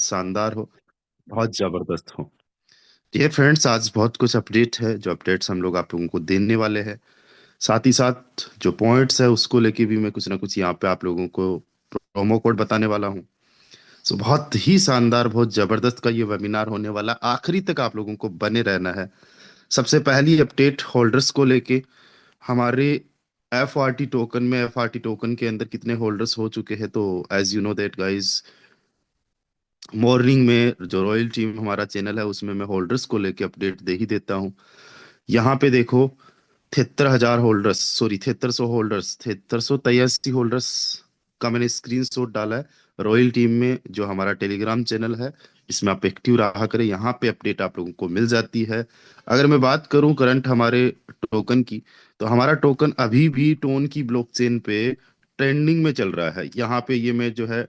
शानदार हो, बहुत जबरदस्त हो। डियर फ्रेंड्स, आज बहुत कुछ अपडेट है। जो अपडेट्स हम लोग आप लोगों को देने वाले हैं, साथ ही साथ जो पॉइंट्स है उसको लेके भी मैं कुछ ना कुछ यहाँ पे आप लोगों को प्रोमो कोड बताने वाला हूँ। सो बहुत ही शानदार, बहुत जबरदस्त का ये वेबिनार होने वाला, आखिरी तक आप लोगों को बने रहना है। सबसे पहली अपडेट होल्डर्स को लेके, हमारे एफ आर टी टोकन के अंदर कितने होल्डर्स हो चुके हैं। तो as you know that guys, morning में जो रॉयल टीम हमारा चैनल है उसमें मैं होल्डर्स को लेके अपडेट दे ही देता हूँ। यहाँ पे देखो, 73,000 होल्डर्स, सॉरी 7300 होल्डर्स, 7383 होल्डर्स का मैंने स्क्रीन शॉट डाला है। रॉयल टीम में जो हमारा टेलीग्राम चैनल है, इसमें आप एक्टिव रहा करें, यहाँ पे अपडेट आप लोगों को मिल जाती है। अगर मैं बात करूं करंट हमारे टोकन की, तो हमारा टोकन अभी भी टोन की ब्लॉकचेन पे ट्रेंडिंग में चल रहा है। यहाँ पे ये मैं जो है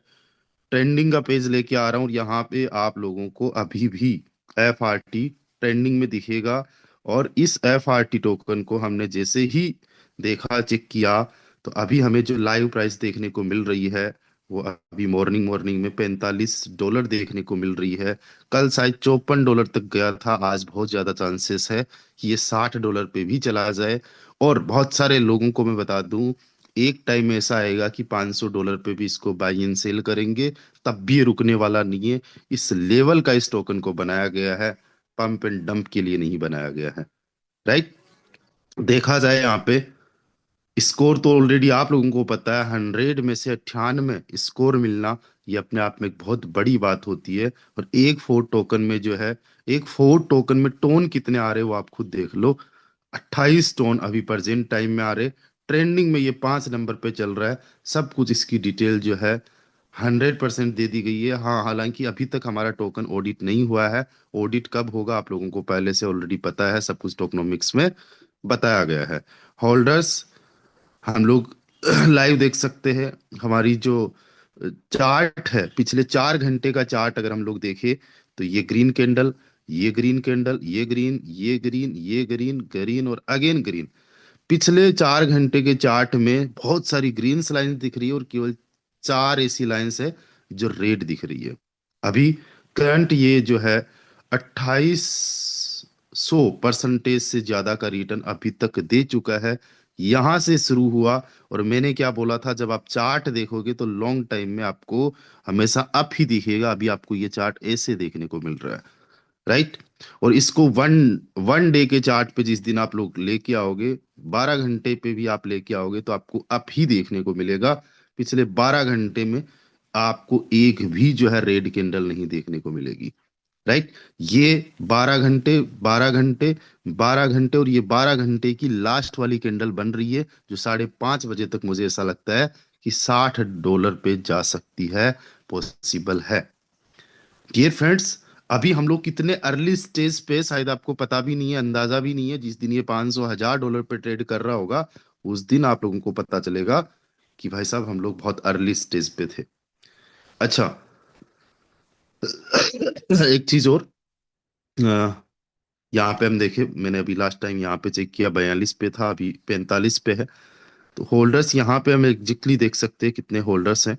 ट्रेंडिंग का पेज लेके आ रहा हूँ, और यहाँ पे आप लोगों को अभी भी एफ आर टी ट्रेंडिंग में दिखेगा। और इस एफ आर टी टोकन को हमने जैसे ही देखा, चेक किया, तो अभी हमें जो लाइव प्राइस देखने को मिल रही है, वो अभी मॉर्निंग मॉर्निंग में $45 देखने को मिल रही है। कल शायद $54 तक गया था। आज बहुत ज्यादा चांसेस है कि ये $60 पे भी चला जाए। और बहुत सारे लोगों को मैं बता दूं, एक टाइम ऐसा आएगा कि $500 पे भी इसको बाई एंड सेल करेंगे, तब भी ये रुकने वाला नहीं है। इस लेवल का इस टोकन को बनाया गया है, पंप एंड डंप के लिए नहीं बनाया गया है। राइट। देखा जाए यहाँ पे, स्कोर तो ऑलरेडी आप लोगों को पता है, 100 में से 98 स्कोर मिलना, ये अपने आप में एक बहुत बड़ी बात होती है। और एक फोर्ट टोकन में जो है, एक फोर्ट टोकन में टोन कितने आ रहे हैं वो आप खुद देख लो। 28 टोन अभी प्रेजेंट टाइम में आ रहे। ट्रेंडिंग में ये 5 नंबर पे चल रहा है। सब कुछ इसकी डिटेल जो है 100% दे दी गई है। हाँ, हालांकि अभी तक हमारा टोकन ऑडिट नहीं हुआ है। ऑडिट कब होगा आप लोगों को पहले से ऑलरेडी पता है, सब कुछ टोकनोमिक्स में बताया गया है। होल्डर्स हम लोग लाइव देख सकते हैं। हमारी जो चार्ट है, पिछले 4 घंटे का चार्ट अगर हम लोग देखें, तो ये ग्रीन कैंडल, ये ग्रीन कैंडल, ये ग्रीन, ये ग्रीन, ये ग्रीन, ग्रीन और अगेन ग्रीन। पिछले 4 घंटे के चार्ट में बहुत सारी ग्रीन लाइंस दिख रही है, और केवल 4 ऐसी लाइंस है जो रेड दिख रही है। अभी करंट ये जो है 2800% से ज्यादा का रिटर्न अभी तक दे चुका है। यहां से शुरू हुआ, और मैंने क्या बोला था, जब आप चार्ट देखोगे तो लॉन्ग टाइम में आपको हमेशा अप ही दिखेगा। अभी आपको ये चार्ट ऐसे देखने को मिल रहा है। राइट। और इसको वन वन डे के चार्ट पे जिस दिन आप लोग लेके आओगे, 12 घंटे पे भी आप लेके आओगे, तो आपको अप ही देखने को मिलेगा। पिछले 12 घंटे में आपको एक भी जो है रेड कैंडल नहीं देखने को मिलेगी। राइट। ये 12 घंटे, 12 घंटे, 12 घंटे, और ये 12 घंटे की लास्ट वाली कैंडल बन रही है, जो 5:30 बजे तक मुझे ऐसा लगता है कि $60 पे जा सकती है, पॉसिबल है। डियर फ्रेंड्स, अभी हम लोग कितने अर्ली स्टेज पे, शायद आपको पता भी नहीं है, अंदाजा भी नहीं है। जिस दिन ये 500 1000 डॉलर पे ट्रेड कर रहा होगा, उस दिन आप लोगों को पता चलेगा कि भाई साहब हम लोग बहुत अर्ली स्टेज पे थे। अच्छा, एक चीज और, अ, यहाँ पे हम देखे, मैंने अभी लास्ट टाइम यहाँ पे चेक किया, 42 पे था, अभी 45 पे है। तो होल्डर्स यहाँ पे हम एग्जैक्टली देख सकते हैं कितने होल्डर्स हैं।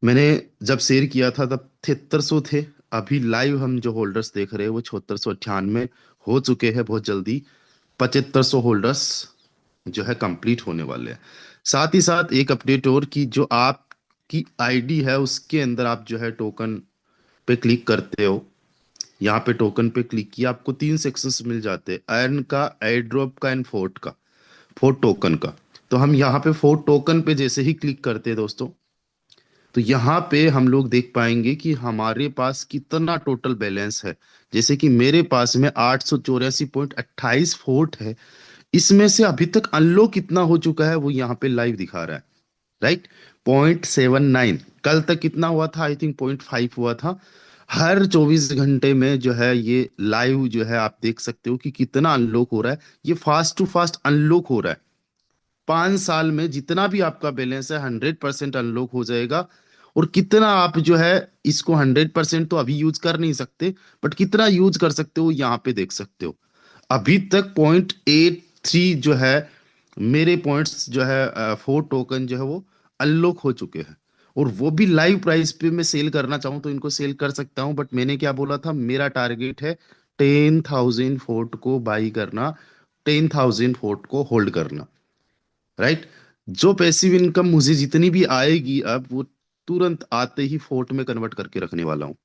मैंने जब शेयर किया था तब 7300 थे। अभी लाइव हम जो होल्डर्स देख रहे हैं वो 7698 हो चुके हैं। बहुत जल्दी 7500 होल्डर्स जो है कंप्लीट होने वाले हैं। साथ ही साथ एक अपडेट और, की जो आपकी आईडी है उसके अंदर आप जो है टोकन पे क्लिक करते हो, यहाँ पे टोकन पे क्लिक किया, आपको 3 सेक्शंस मिल जाते हैं, अर्न का, एयर ड्रॉप का एंड फोर्ट का, फोर्ट टोकन का। तो हम यहाँ पे फोर्ट टोकन पे जैसे ही क्लिक करते हैं दोस्तों, तो यहाँ पे हम लोग देख पाएंगे कि हमारे पास कितना टोटल बैलेंस है। जैसे कि मेरे पास में 884.28 फोर्ट है। इसमें से अभी तक अनलॉक कितना हो चुका है वो यहाँ पे लाइव दिखा रहा है। राइट। 0.79, कल तक कितना हुआ था, आई थिंक 0.5 हुआ था। हर 24 घंटे में जो है ये लाइव जो है आप देख सकते हो कि कितना अनलॉक हो रहा है। ये फास्ट टू फास्ट अनलॉक हो रहा है। 5 साल में जितना भी आपका बैलेंस है 100% अनलॉक हो जाएगा। और कितना आप जो है इसको 100% तो अभी यूज कर नहीं सकते, बट कितना यूज कर सकते हो यहाँ पे देख सकते हो। अभी तक 0.83 जो है मेरे पॉइंट्स जो है, फोर टोकन जो है वो अनलॉक हो चुके हैं। और वो भी लाइव प्राइस पे मैं सेल करना चाहूँ तो इनको सेल कर सकता हूँ, बट मैंने क्या बोला था, मेरा टारगेट है 10,000 फोर्ट को बाई करना, 10,000 फोर्ट को होल्ड करना, राइट। जो पैसिव इनकम मुझे जितनी भी आएगी अब वो तुरंत आते ही फोर्ट में कन्वर्ट करके रखने वाला हूँ।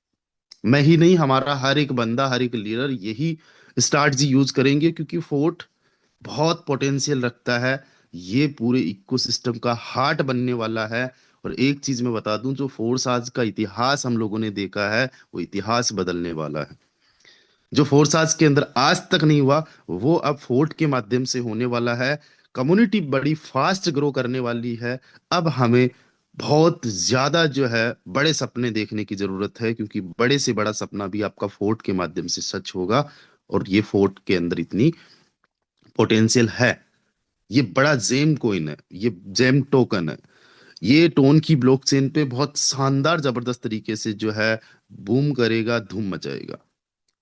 मैं ही नहीं, हमारा हर एक बंदा, हर एक लीडर यही स्ट्रैटेजी यूज करेंगे, क्योंकि फोर्ट बहुत पोटेंशियल रखता है। ये पूरे इकोसिस्टम का हार्ट बनने वाला है। और एक चीज मैं बता दूं, जो फोर्स आज का इतिहास हम लोगों ने देखा है वो इतिहास बदलने वाला है। जो फोर्स आज के अंदर आज तक नहीं हुआ वो अब फोर्ट के माध्यम से होने वाला है। कम्युनिटी बड़ी फास्ट ग्रो करने वाली है। अब हमें बहुत ज्यादा जो है बड़े सपने देखने की जरूरत है, क्योंकि बड़े से बड़ा सपना भी आपका फोर्ट के माध्यम से सच होगा। और ये फोर्ट के अंदर इतनी पोटेंशियल है। ये बड़ा जेम कोइन है, ये जेम टोकन है। ये टोन की ब्लॉकचेन पे बहुत शानदार जबरदस्त तरीके से जो है बूम करेगा, धूम मचाएगा,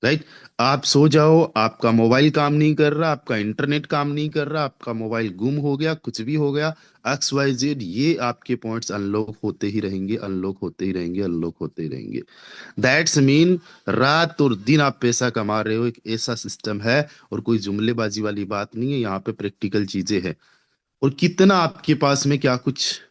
राइट। आप सो जाओ, आपका मोबाइल काम नहीं कर रहा, आपका इंटरनेट काम नहीं कर रहा, आपका मोबाइल गुम हो गया, कुछ भी हो गया, XYZ, ये आपके पॉइंट्स अनलॉक होते ही रहेंगे, अनलॉक होते ही रहेंगे, अनलॉक होते ही रहेंगे। दैट्स मीन रात और दिन आप पैसा कमा रहे हो, एक ऐसा सिस्टम है। और कोई जुमलेबाजी वाली बात नहीं है, यहाँ पे प्रैक्टिकल चीजें हैं। और कितना आपके पास में क्या कुछ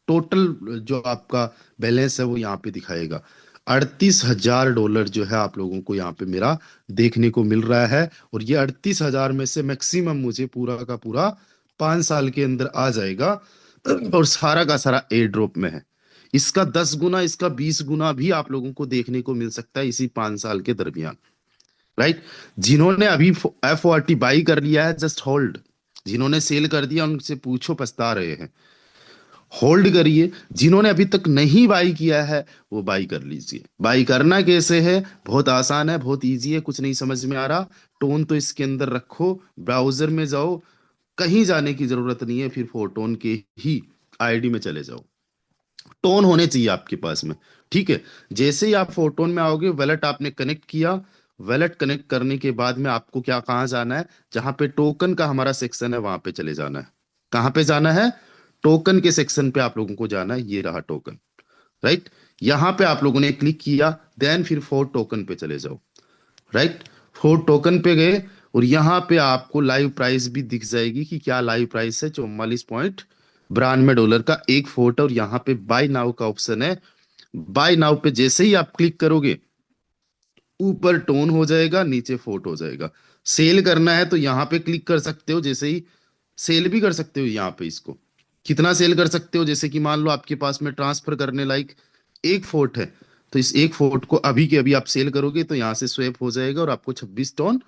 टोटल जो आपका बैलेंस है वो यहाँ पे दिखाएगा। $38,000 जो है आप लोगों को यहाँ पे मेरा देखने को मिल रहा है। और ये 38,000 में से मैक्सिमम मुझे पूरा का पूरा 5 साल के अंदर आ जाएगा। और सारा का सारा एयर ड्रॉप में है। इसका 10 गुना, इसका 20 गुना भी आप लोगों को देखने को मिल सकता है इसी 5 साल के दरमियान, राइट। जिन्होंने अभी F40 बाई कर लिया है, जस्ट होल्ड। जिन्होंने सेल कर दिया उनसे पूछो, पछता रहे हैं। होल्ड करिए। जिन्होंने अभी तक नहीं बाई किया है वो बाई कर लीजिए। बाई करना कैसे है, बहुत आसान है, बहुत इजी है। कुछ नहीं समझ में आ रहा, टोन तो इसके अंदर रखो, ब्राउजर में जाओ, कहीं जाने की जरूरत नहीं है, फिर फोटोन के ही आईडी में चले जाओ। टोन होने चाहिए आपके पास में, ठीक है। जैसे ही आप फोटोन में आओगे, वैलेट आपने कनेक्ट किया। वैलेट कनेक्ट करने के बाद में आपको क्या, कहाँ जाना है, जहां पे टोकन का हमारा सेक्शन है वहां पे चले जाना है। कहाँ पे जाना है, टोकन के सेक्शन पे आप लोगों को जाना है। ये रहा टोकन, राइट। यहां पे आप लोगों ने क्लिक किया, देन फिर फोर टोकन पे चले जाओ, राइट। फोर टोकन पे गए और यहाँ पे आपको लाइव प्राइस भी दिख जाएगी कि क्या लाइव प्राइस है, 44.92 डॉलर का एक फोर्ट। और यहाँ पे बाय नाउ का ऑप्शन है। बाय नाउ पे जैसे ही आप क्लिक करोगे, ऊपर टोन हो जाएगा, नीचे फोर्ट हो जाएगा। सेल करना है तो यहाँ पे क्लिक कर सकते हो, जैसे ही सेल भी कर सकते हो यहाँ पे। इसको कितना सेल कर सकते हो, जैसे कि मान लो आपके पास में ट्रांसफर करने लायक एक फोर्ट है, तो इस एक फोर्ट को अभी के अभी आप सेल करोगे तो यहाँ से स्वैप हो जाएगा और आपको 26 टोन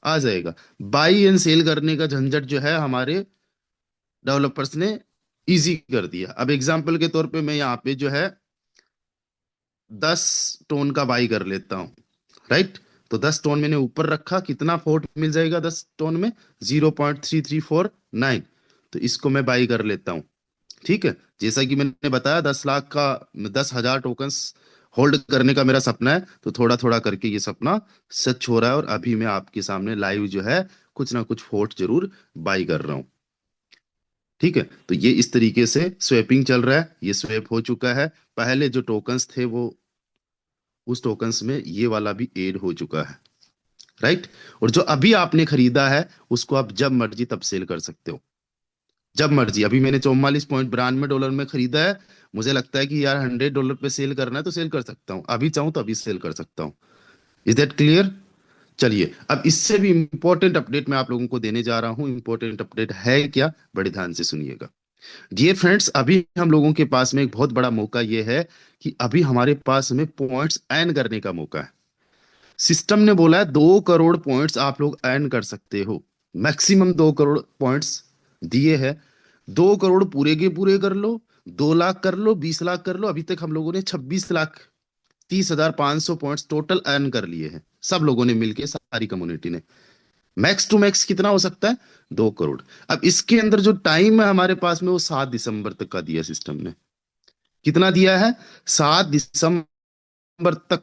आ जाएगा। बाई एंड सेल करने का झंझट जो है हमारे डेवलपर्स ने इजी कर दिया। अब एग्जाम्पल के तौर पे मैं यहाँ पे जो है 10 टोन का बाई कर लेता हूँ, राइट। तो 10 टोन मैंने ऊपर रखा, कितना फोर्ट मिल जाएगा 10 टोन में, 0.3349। तो इसको मैं बाई कर लेता हूँ, ठीक है। जैसा कि मैंने बताया 10 लाख का, 10,000 टोकन्स होल्ड करने का मेरा सपना है। तो थोड़ा थोड़ा करके ये सपना सच हो रहा है। और अभी मैं आपके सामने लाइव जो है कुछ ना कुछ फोर्ट जरूर बाई कर रहा हूँ, ठीक है। तो ये इस तरीके से स्वैपिंग चल रहा है। ये स्वैप हो चुका है। पहले जो टोकन्स थे वो, उस टोकन्स में ये वाला भी ऐड हो चुका है, राइट। और जो अभी आपने खरीदा है उसको आप जब मर्जी तब सेल कर सकते हो, जब मर्जी। अभी मैंने 44.92 डॉलर में खरीदा है। मुझे लगता है कि यार $100 पे सेल करना है तो सेल कर सकता हूँ, अभी चाहूँ तो अभी सेल कर सकता हूँ। Is that clear? चलिए, अब इससे भी इंपॉर्टेंट अपडेट मैं आप लोगों को देने जा रहा हूँ। इंपॉर्टेंट अपडेट है क्या, बड़े ध्यान से सुनिएगा। डियर फ्रेंड्स, अभी हम लोगों के पास में एक बहुत बड़ा मौका ये है कि अभी हमारे पास में पॉइंट्स अर्न करने का मौका है। सिस्टम ने बोला है 2 करोड़ पॉइंट्स आप लोग अर्न कर सकते हो। मैक्सिमम 2 करोड़ पॉइंट्स दिए हैं। 2 करोड़ पूरे के पूरे कर लो, 2 लाख कर लो, 20 लाख कर लो। अभी तक हम लोगों ने 26,30,500 पॉइंट्स टोटल अर्न कर लिए हैं, सब लोगों ने मिलके, सारी कम्युनिटी ने। मैक्स टू मैक्स कितना हो सकता है, 2 करोड़। अब इसके अंदर जो टाइम है हमारे पास में वो 7 दिसंबर तक का दिया सिस्टम ने। कितना दिया है, 7 दिसंबर तक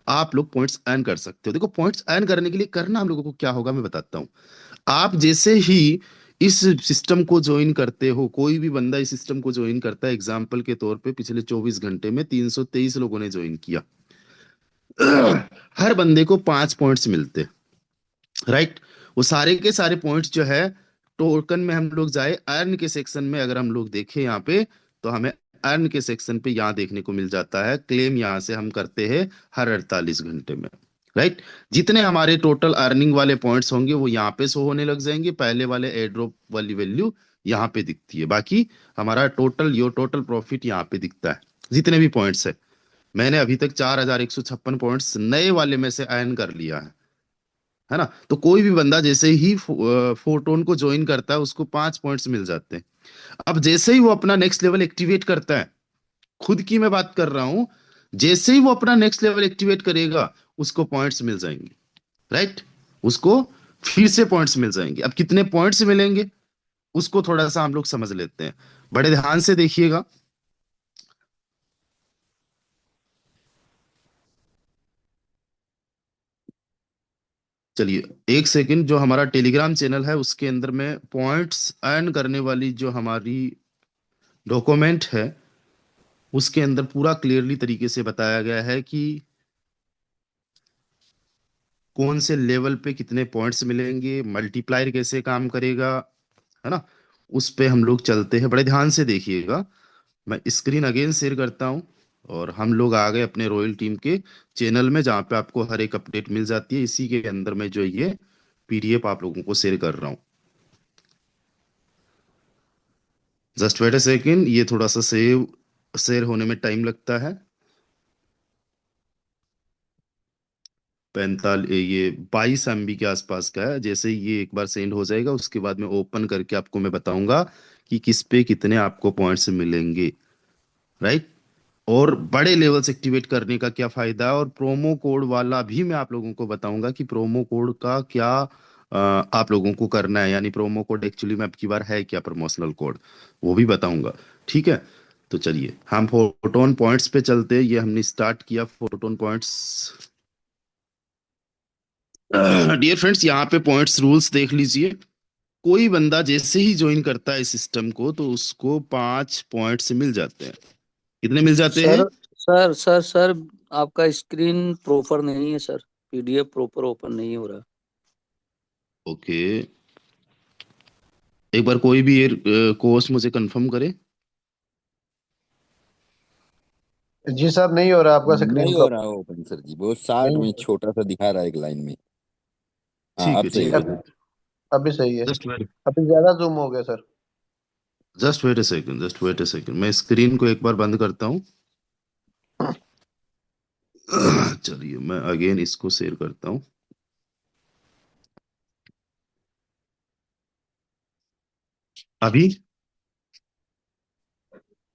आप लोग पॉइंट्स अर्न कर सकते हो। देखो, पॉइंट्स अर्न करने के लिए करना हम लोगों को क्या होगा मैं बताता हूं। आप जैसे ही इस सिस्टम को ज्वाइन करते हो, कोई भी बंदा इस सिस्टम को ज्वाइन करता है, एग्जाम्पल के तौर पे पिछले 24 घंटे में 323 लोगों ने ज्वाइन किया, हर बंदे को 5 पॉइंट्स मिलते, राइट। वो सारे के सारे पॉइंट्स जो है, टोकन में हम लोग जाए अर्न के सेक्शन में, अगर हम लोग देखें यहाँ पे, तो हमें अर्न के सेक्शन पे यहाँ देखने को मिल जाता है, क्लेम यहाँ से हम करते हैं हर 48 घंटे में, राइट। जितने हमारे टोटल अर्निंग वाले पॉइंट्स होंगे वो यहाँ पे शो होने लग जाएंगे, पहले वाले एयर ड्रॉप वाली वैल्यू यहाँ पे दिखती है, बाकी हमारा टोटल यो टोटल प्रॉफिट यहाँ पे दिखता है, जितने भी पॉइंट्स है। मैंने अभी तक 4156 पॉइंट्स नए वाले में से अर्न कर लिया है ना। तो कोई भी बंदा जैसे ही फोटोन को ज्वाइन करता है उसको 5 पॉइंट्स मिल जाते हैं। अब जैसे ही वो अपना नेक्स्ट लेवल एक्टिवेट करता है, खुद की मैं बात कर रहा हूं, जैसे ही वो अपना नेक्स्ट लेवल एक्टिवेट करेगा उसको पॉइंट्स मिल जाएंगे, राइट। उसको फिर से पॉइंट्स मिल जाएंगे। अब कितने पॉइंट्स मिलेंगे उसको थोड़ा सा हम लोग समझ लेते हैं, बड़े ध्यान से देखिएगा। चलिए, एक सेकंड, जो हमारा टेलीग्राम चैनल है उसके अंदर में पॉइंट्स अर्न करने वाली जो हमारी डॉक्यूमेंट है उसके अंदर पूरा क्लियरली तरीके से बताया गया है कि कौन से लेवल पे कितने पॉइंट्स मिलेंगे, मल्टीप्लायर कैसे काम करेगा, है ना। उस पे हम लोग चलते हैं, बड़े ध्यान से देखिएगा। मैं स्क्रीन अगेन शेयर करता हूँ, और हम लोग आ गए अपने रॉयल टीम के चैनल में, जहाँ पे आपको हर एक अपडेट मिल जाती है। इसी के अंदर में जो ये पीडीएफ आप लोगों को शेयर कर रहा हूँ। जस्ट वेट अ सेकेंड, ये थोड़ा सा शेयर होने में टाइम लगता है। 45, ये 22 MB के आसपास का है। जैसे ही ये एक बार सेंड हो जाएगा उसके बाद मैं ओपन करके आपको मैं बताऊंगा कि किस पे कितने आपको पॉइंट्स मिलेंगे, राइट। और बड़े लेवल्स एक्टिवेट करने का क्या फायदा है, और प्रोमो कोड वाला भी मैं आप लोगों को बताऊंगा कि प्रोमो कोड का क्या आप लोगों को करना है, यानी प्रोमो कोड एक्चुअली में अब की बार है क्या, प्रमोशनल कोड, वो भी बताऊंगा, ठीक है। तो चलिए हम फोटोन पॉइंट्स पे चलते हैं। ये हमने स्टार्ट किया फोटोन पॉइंट्स। डियर फ्रेंड्स, यहाँ पे पॉइंट्स रूल्स देख लीजिए। कोई बंदा जैसे ही ज्वाइन करता है इस सिस्टम को तो उसको 5 पॉइंट्स मिल जाते हैं। कितने मिल जाते सर हैं? सर आपका स्क्रीन प्रॉपर नहीं है सर। पीडीएफ प्रॉपर ओपन नहीं हो रहा। ओके, एक बार कोई भी ये कोर्स मुझे कंफर्म करे। जी साहब, नहीं हो रहा आपका स्क्रीन नहीं हो रहा प्रॉपर। ओपन सर जी, वो शार्ट नहीं में हो रहा। छोटा सा दिखा रहा है एक लाइन में। हाँ ठीक अब है, सही नहीं, ठीक हो है। रहा है। अभी सही है। जस्ट वेट, अभी ज्यादा जूम हो गया सर। जस्ट वेट ए सेकंड, जस्ट वेट ए सेकंड, मैं स्क्रीन को एक बार बंद करता हूँ। चलिए मैं अगेन इसको शेयर करता हूँ। अभी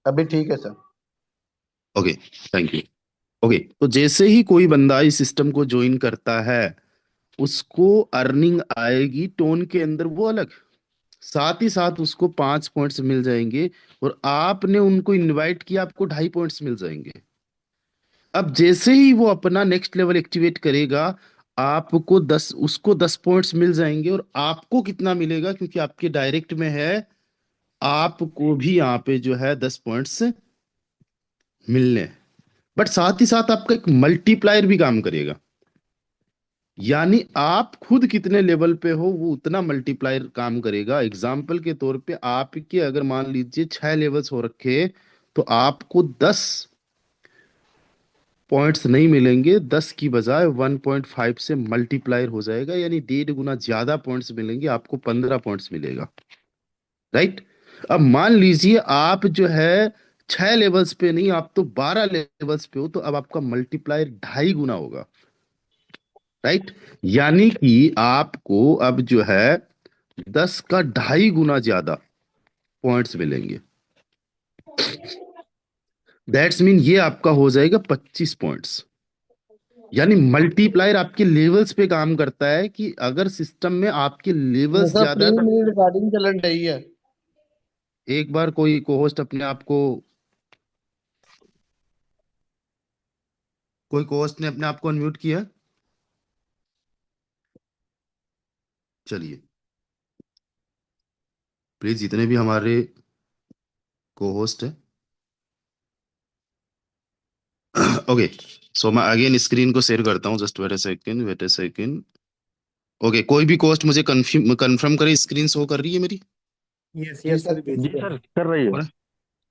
अभी ठीक है sir. Okay, thank you. Okay, तो जैसे ही कोई बंदा इस सिस्टम को ज्वाइन करता है उसको अर्निंग आएगी टोन के अंदर, वो अलग, साथ ही साथ उसको 5 पॉइंट्स मिल जाएंगे। और आपने उनको इनवाइट किया, आपको 2.5 पॉइंट्स मिल जाएंगे। अब जैसे ही वो अपना नेक्स्ट लेवल एक्टिवेट करेगा, आपको 10, उसको 10 पॉइंट्स मिल जाएंगे। और आपको कितना मिलेगा, क्योंकि आपके डायरेक्ट में है, आपको भी यहाँ पे जो है 10 पॉइंट्स मिलने हैं। बट साथ ही साथ आपका एक मल्टीप्लायर भी काम करेगा, यानी आप खुद कितने लेवल पे हो वो उतना मल्टीप्लायर काम करेगा। एग्जाम्पल के तौर पे आपके अगर मान लीजिए 6 लेवल्स हो रखे, तो आपको 10 पॉइंट्स नहीं मिलेंगे, 10 की बजाय 1.5 से मल्टीप्लायर हो जाएगा, यानी 1.5 गुना ज्यादा पॉइंट्स मिलेंगे, आपको 15 पॉइंट्स मिलेगा, राइट। अब मान लीजिए आप जो है 6 लेवल्स पे नहीं, आप तो 12 लेवल्स पे हो, तो अब आपका मल्टीप्लायर 2.5 गुना होगा, राइट। यानी कि आपको अब जो है 10 का 2.5 गुना ज्यादा पॉइंट्स मिलेंगे। दैट्स मीन ये आपका हो जाएगा 25 पॉइंट्स। यानी मल्टीप्लायर आपके लेवल्स पे काम करता है, कि अगर सिस्टम में आपके लेवल्स सर ज्यादा है प्री तो मिनी रिकॉर्डिंग चल रही है। एक बार कोई को होस्ट अपने आप को, कोई को होस्ट ने अपने आप को अनम्यूट किया? चलिए, प्लीज जितने भी हमारे को होस्ट है, ओके, सो मैं अगेन स्क्रीन को शेयर करता हूँ, just wait a second. Okay, कोई भी कोस्ट मुझे कंफर्म करे, स्क्रीन शो कर रही है मेरी? यस जी यस सर। सर जी भेजिए। सर कर रही हो है। रहा है?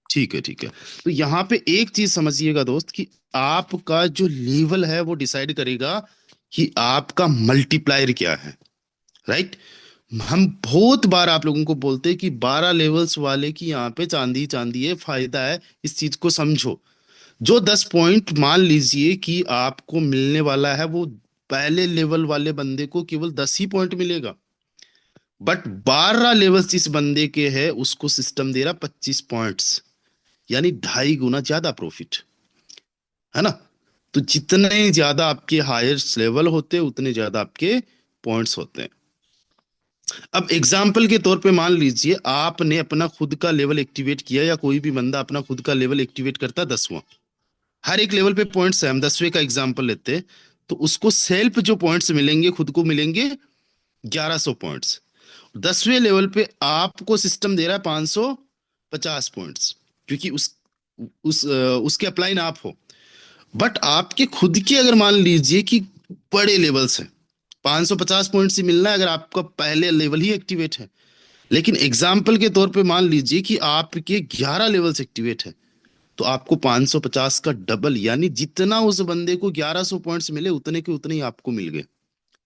ठीक है, ठीक है। तो यहाँ पे एक चीज समझिएगा दोस्त, कि आपका जो लेवल है वो डिसाइड करेगा कि आपका मल्टीप्लायर क्या है, राइट? हम बहुत बार आप लोगों को बोलते हैं कि 12 लेवल्स वाले की यहाँ पे चांदी चांदी है, फायदा है, इस चीज को समझो। जो 10 पॉइंट मान लीजिए कि आपको मिलने वाला है, वो पहले लेवल वाले बंदे को केवल 10 ही पॉइंट मिलेगा, बट 12 लेवल्स जिस बंदे के है उसको सिस्टम दे रहा 25 पॉइंट्स, यानी 2.5 गुना ज्यादा प्रॉफिट, है ना? तो जितने ज्यादा आपके हाईएस्ट लेवल होते हैं उतने ज्यादा आपके पॉइंट्स होते हैं। अब एग्जाम्पल के तौर पे मान लीजिए आपने अपना खुद का लेवल एक्टिवेट किया, या कोई भी बंदा अपना खुद का लेवल एक्टिवेट करता है 10वां। हर एक लेवल पे पॉइंट्स है, हम 10वें का एग्जाम्पल लेते हैं, तो उसको सेल्फ जो पॉइंट्स मिलेंगे खुद को मिलेंगे 1100 पॉइंट्स। 10वें लेवल पे आपको सिस्टम दे रहा है 550 पॉइंट्स, क्योंकि उसके अपलाइन आप हो। बट आपके खुद के अगर मान लीजिए कि बड़े लेवल्स हैं, 550 पॉइंट्स ही मिलना है अगर आपका पहले लेवल ही एक्टिवेट है। लेकिन एग्जाम्पल के तौर पे मान लीजिए कि आपके 11 लेवल्स एक्टिवेट है, तो आपको 550 का डबल, यानी जितना उस बंदे को 1100 पॉइंट्स मिले उतने के उतने ही आपको मिल गए।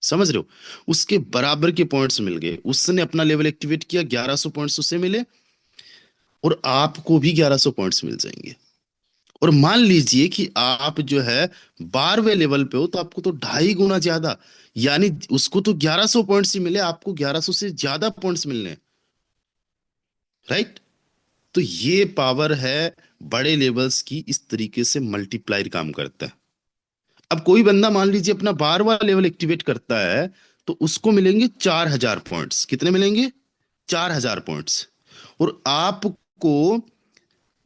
समझ रहे हो? उसके बराबर के पॉइंट्स मिल गए, उसने अपना लेवल एक्टिवेट किया, 1100 पॉइंट्स उसे मिले, और आपको भी 1100 पॉइंट्स मिल जाएंगे। और मान लीजिए कि आप जो है 12वें लेवल पे हो, तो आपको तो 2.5 गुना ज्यादा, यानी उसको तो 1100 पॉइंट्स ही मिले, आपको 1100 से ज्यादा पॉइंट्स मिलने हैं, राइट? तो ये पावर है बड़े लेवल्स की, इस तरीके से मल्टीप्लायर काम करता है। अब कोई बंदा मान लीजिए अपना 12वां लेवल एक्टिवेट करता है, तो उसको मिलेंगे 4000 पॉइंट्स। कितने मिलेंगे? 4000 पॉइंट्स। और आपको,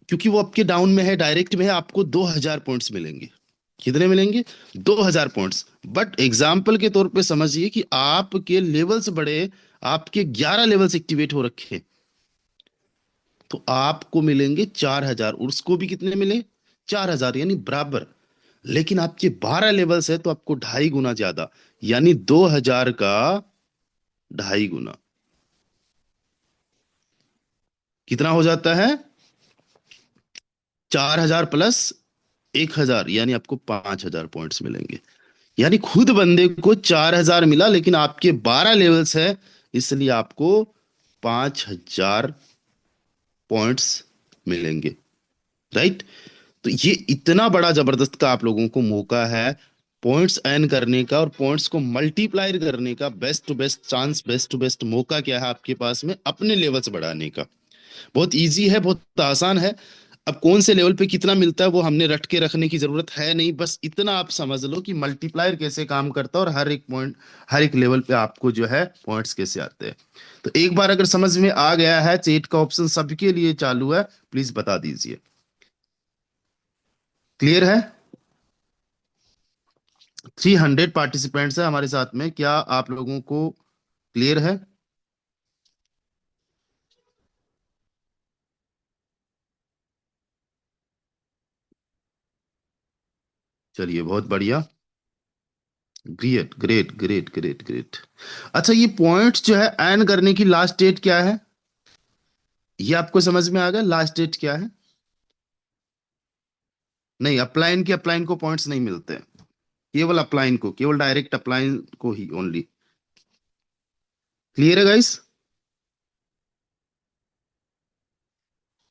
क्योंकि वो आपके डाउन में है, डायरेक्ट में है, आपको 2000 पॉइंट्स मिलेंगे। कितने मिलेंगे? 2000 पॉइंट्स। बट एग्जाम्पल के तौर पे समझिए कि आपके लेवल्स बड़े, आपके 11 लेवल्स एक्टिवेट हो रखे, तो आपको मिलेंगे 4000, और उसको भी कितने मिले? 4000, यानी बराबर। लेकिन आपके 12 लेवल्स है तो आपको 2.5 गुना ज्यादा, यानी 2000 का 2.5 गुना। कितना हो जाता है? 4000 प्लस 1000, यानी आपको 5000 पॉइंट्स मिलेंगे। यानी खुद बंदे को 4000 मिला, लेकिन आपके 12 लेवल्स है, इसलिए आपको 5000 पॉइंट्स मिलेंगे, राइट? तो ये इतना बड़ा जबरदस्त का आप लोगों को मौका है पॉइंट्स अर्न करने का, और पॉइंट्स को मल्टीप्लाई करने का। Best to best chance, best to best मौका क्या है आपके पास में अपने लेवल्स बढ़ाने का। बहुत इजी है, बहुत आसान है। अब कौन से लेवल पे कितना मिलता है वो हमने रट के रखने की जरूरत है नहीं, बस इतना आप समझ लो कि मल्टीप्लायर कैसे काम करता है, और हर एक पॉइंट, हर एक लेवल पे आपको जो है पॉइंट्स कैसे आते हैं। तो एक बार अगर समझ में आ गया है, चैट का ऑप्शन सबके लिए चालू है, प्लीज बता दीजिए। क्लियर है? 300 पार्टिसिपेंट्स है हमारे साथ में, क्या आप लोगों को क्लियर है? चलिए, बहुत बढ़िया। Great great great great great. अच्छा, ये पॉइंट्स जो है अर्न करने की लास्ट डेट क्या है? ये आपको समझ में आ गया लास्ट डेट क्या है? नहीं, अपलाइन के अपलाइन को पॉइंट्स नहीं मिलते हैं, केवल अपलाइन को, केवल डायरेक्ट अपलाइन को ही ओनली। क्लियर है गाइस?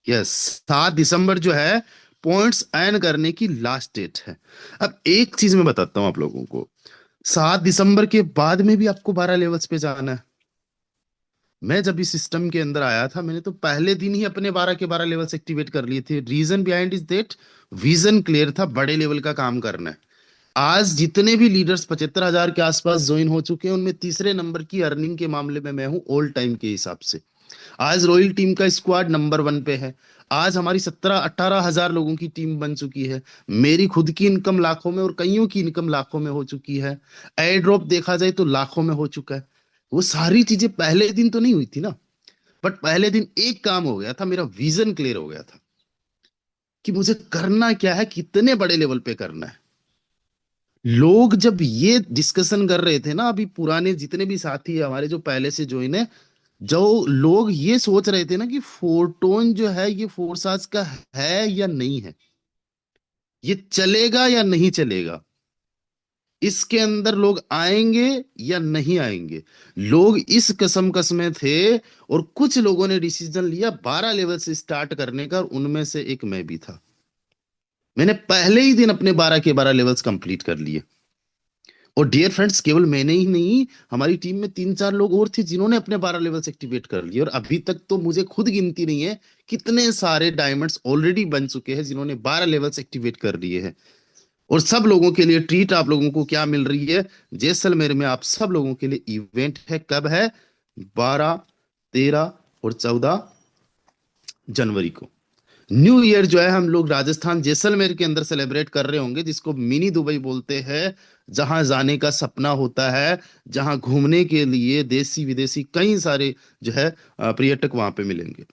यस, 7 दिसंबर जो है पॉइंट्स अर्न करने की लास्ट डेट है। अब एक चीज मैं बताता हूं आप लोगों को, 7 दिसंबर के बाद में भी आपको 12 लेवल्स पे जाना है। मैं जब इस सिस्टम के अंदर आया था, मैंने तो पहले दिन ही अपने 12 के 12 लेवल्स एक्टिवेट कर लिए थे। Reason behind is that, vision clear था, बड़े लेवल का काम करना है। आज जितने भी लीडर्स 75,000 के आसपास ज्वाइन हो चुके हैं, उनमें तीसरे नंबर की अर्निंग के मामले में मैं हूं ऑल टाइम के हिसाब से। आज रॉयल टीम का स्क्वाड नंबर 1 पे है। आज हमारी 17-18 हजार लोगों की टीम बन चुकी है। मेरी खुद की इनकम लाखों में, और कईयों की इनकम लाखों में हो चुकी है। एयर ड्रॉप देखा जाए तो लाखों में हो चुका है। वो सारी चीजें पहले दिन तो नहीं हुई थी ना। बट पहले दिन एक काम हो गया था, मेरा विजन क्लियर हो गया था कि मुझे करना क्या है, कितने बड़े लेवल पे करना है। लोग जब ये डिस्कशन कर रहे थे ना, अभी पुराने जितने भी साथी है हमारे जो पहले से ज्वाइन है, जो लोग ये सोच रहे थे ना कि फोटोन जो है ये फोर्साज का है या नहीं है, ये चलेगा या नहीं चलेगा, इसके अंदर लोग आएंगे या नहीं आएंगे, लोग इस कसम में थे। और कुछ लोगों ने डिसीजन लिया 12 लेवल से स्टार्ट करने का, और उनमें से एक मैं भी था। मैंने पहले ही दिन अपने 12 के 12 लेवल्स कंप्लीट कर लिए। और डियर फ्रेंड्स, केवल मैंने ही नहीं, हमारी टीम में 3-4 लोग और थे जिन्होंने अपने 12 लेवल्स एक्टिवेट कर लिए। और अभी तक तो मुझे खुद गिनती नहीं है कितने सारे डायमंड्स ऑलरेडी बन चुके हैं जिन्होंने 12 लेवल्स एक्टिवेट कर लिए हैं। और सब लोगों के लिए ट्रीट आप लोगों को क्या मिल रही है, जैसलमेर में आप सब लोगों के लिए इवेंट है। कब है? 12, 13 और 14 जनवरी को न्यू ईयर जो है हम लोग राजस्थान जैसलमेर के अंदर सेलिब्रेट कर रहे होंगे, जिसको मिनी दुबई बोलते हैं, जहां जाने का सपना होता है, जहां घूमने के लिए देसी विदेशी कई सारे जो है पर्यटक वहां पे मिलेंगे।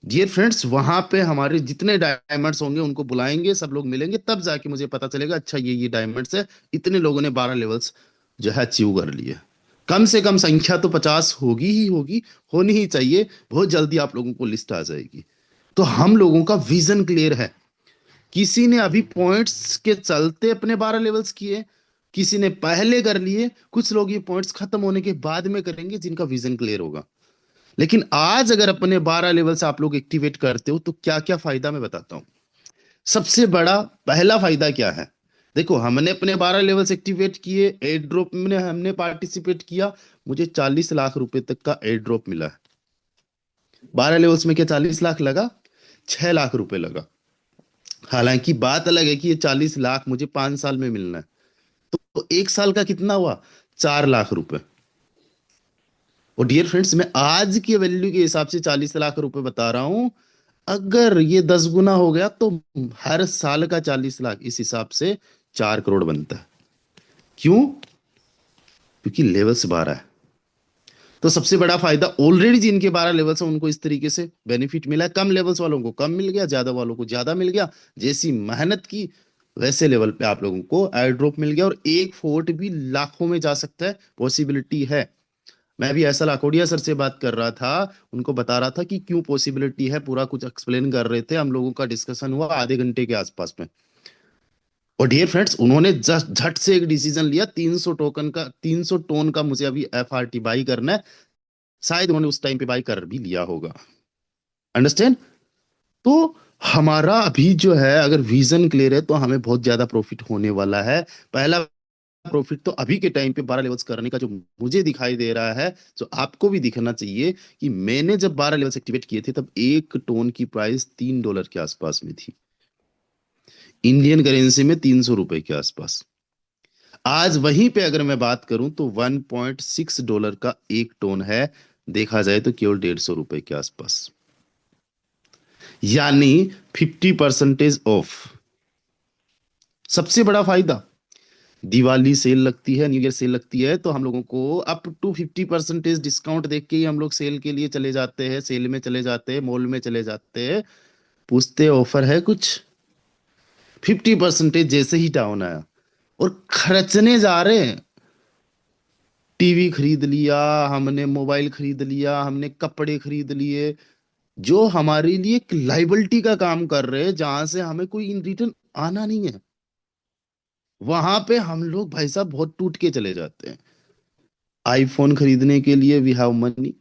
डियर फ्रेंड्स, वहां पे हमारे जितने डायमंड्स होंगे उनको बुलाएंगे, सब लोग मिलेंगे, तब जाके मुझे पता चलेगा अच्छा ये डायमंड्स है, इतने लोगों ने 12 लेवल्स जो है अचीव कर लिए। कम से कम संख्या तो 50 होगी ही होगी, होनी ही चाहिए। बहुत जल्दी आप लोगों को लिस्ट आ जाएगी। तो हम लोगों का विजन क्लियर है। किसी ने अभी पॉइंट्स के चलते अपने 12 लेवल्स किए, किसी ने पहले कर लिए, कुछ लोग ये पॉइंट्स खत्म होने के बाद में करेंगे जिनका विजन क्लियर होगा। लेकिन आज अगर अपने 12 लेवल्स आप लोग एक्टिवेट करते हो तो क्या क्या फायदा मैं बताता हूं। सबसे बड़ा पहला फायदा क्या है? देखो, हमने अपने 12 लेवल्स एक्टिवेट किए, एयर ड्रॉप में हमने पार्टिसिपेट किया, मुझे 40 लाख रुपए तक का एयर ड्रॉप मिला है। 12 लेवल्स में क्या 40 लाख लगा? 6 लाख रुपए लगा। हालांकि बात अलग है कि ये 40 लाख मुझे 5 साल में मिलना है, तो एक साल का कितना हुआ? 4 लाख रुपए। और डियर फ्रेंड्स, मैं आज की वैल्यू के हिसाब से 40 लाख रुपए बता रहा हूं। अगर ये 10 गुना हो गया तो हर साल का 40 लाख, इस हिसाब से 4 करोड़ बनता है। क्यों? क्योंकि लेवल्स 12 है। तो सबसे बड़ा फायदा, ऑलरेडी जिनके 12 लेवल्स हैं उनको इस तरीके से बेनिफिट मिला है। कम लेवल्स वालों को कम मिल गया, ज्यादा वालों को ज्यादा मिल गया। जैसी मेहनत की वैसे लेवल पे आप लोगों को एयर ड्रॉप मिल गया। और एक फोर्ट भी लाखों में जा सकता है, पॉसिबिलिटी है। मैं भी ऐसा लाखोड़िया सर से बात कर रहा था, उनको बता रहा था कि क्यों पॉसिबिलिटी है, पूरा कुछ एक्सप्लेन कर रहे थे। हम लोगों का डिस्कशन हुआ आधे घंटे के आसपास में। और डियर फ्रेंड्स, उन्होंने जस्ट झट से एक डिसीजन लिया, 300 टोकन का, 300 टोन का मुझे अभी एफआरटी बाई करना है। शायद उन्होंने उस टाइम पे बाई कर भी लिया होगा। अंडरस्टैंड? तो हमारा अभी जो है, अगर विजन क्लियर है तो हमें बहुत ज्यादा प्रॉफिट होने वाला है। पहला प्रॉफिट तो अभी के टाइम पे 12 लेवल्स करने का जो मुझे दिखाई दे रहा है, जो आपको भी दिखना चाहिए, कि मैंने जब 12 लेवल्स एक्टिवेट किए थे तब एक टोन की प्राइस $3 के आसपास में थी, इंडियन करेंसी में 300 रुपए के आसपास। आज वहीं पे अगर मैं बात करूं तो $1.6 का एक टोन है, देखा जाए तो केवल 150 रुपए के आसपास, यानी 50% ऑफ। सबसे बड़ा फायदा, दिवाली सेल लगती है, न्यू ईयर सेल लगती है, तो हम लोगों को अप टू 50% डिस्काउंट देख के ही हम लोग सेल के लिए चले जाते हैं, सेल में चले जाते हैं, मॉल में चले जाते हैं, पूछते ऑफर है कुछ। 50% जैसे ही डाउन आया और खर्चने जा रहे हैं, टीवी खरीद लिया हमने, मोबाइल खरीद लिया हमने, कपड़े खरीद लिए, जो हमारे लिए एक लाइबिलिटी का काम कर रहे हैं, जहां से हमें कोई इन रिटर्न आना नहीं है। वहां पे हम लोग भाई साहब बहुत टूट के चले जाते हैं। आईफोन खरीदने के लिए वी हैव मनी,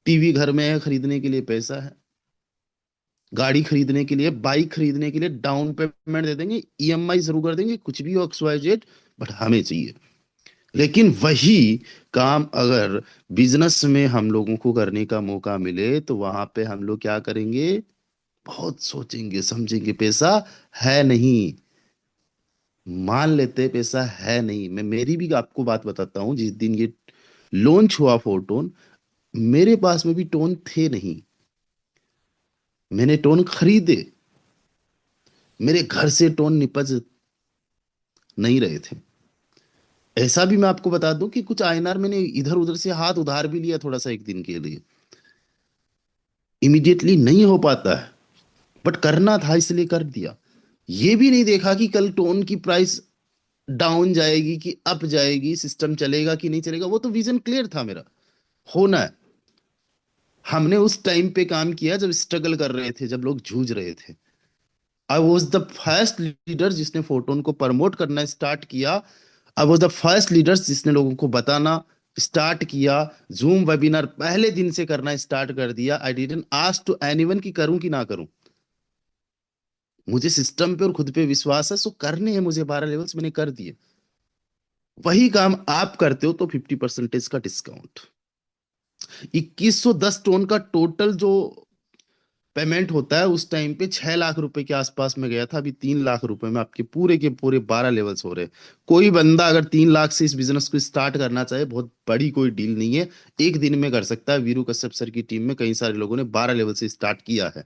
टीवी घर में है, खरीदने के लिए पैसा है, गाड़ी खरीदने के लिए, बाइक खरीदने के लिए डाउन पेमेंट दे देंगे, ईएमआई शुरू कर देंगे, कुछ भी हो एक्स वाई जेड, बट हमें चाहिए। लेकिन वही काम अगर बिजनेस में हम लोगों को करने का मौका मिले तो वहां पे हम लोग क्या करेंगे? बहुत सोचेंगे समझेंगे, पैसा है नहीं, मान लेते हैं पैसा है नहीं। मैं मेरी भी आपको बात बताता हूँ, जिस दिन ये लॉन्च हुआ फोटोन, मेरे पास में भी टोन थे नहीं, मैंने टोन खरीदे, मेरे घर से टोन निपज नहीं रहे थे। ऐसा भी मैं आपको बता दूं कि कुछ आईएनआर मैंने इधर उधर से हाथ उधार भी लिया थोड़ा सा एक दिन के लिए। इमीडिएटली नहीं हो पाता है, बट करना था इसलिए कर दिया। ये भी नहीं देखा कि कल टोन की प्राइस डाउन जाएगी कि अप जाएगी, सिस्टम चलेगा कि नहीं चलेगा, वो तो विजन क्लियर था मेरा। होना है। हमने उस टाइम पे काम किया जब स्ट्रगल कर रहे थे, जब लोग जूझ रहे थे। I was the first leader जिसने फोटोन को प्रमोट करना स्टार्ट किया। I was the first leader जिसने लोगों को बताना स्टार्ट किया। जूम वेबिनार पहले दिन से करना स्टार्ट कर दिया। I didn't ask to anyone कि करूं कि ना करूं। मुझे सिस्टम पे और खुद पे विश्वास है, सो करने हैं मुझे 12 लेवल्स, मैंने कर दिए। वही काम आप करते हो तो 50% का डिस्काउंट। 2110 टोन का टोटल जो पेमेंट होता है उस टाइम पे 6 लाख रुपए के आसपास में गया था। अभी 3 लाख रुपए में आपके पूरे के पूरे 12 लेवल्स हो रहे हैं। कोई बंदा अगर 3 लाख से इस बिजनेस को स्टार्ट करना चाहे, बहुत बड़ी कोई डील नहीं है, एक दिन में कर सकता है। वीरू कश्यप सर की टीम में कई सारे लोगों ने 12 लेवल से स्टार्ट किया है।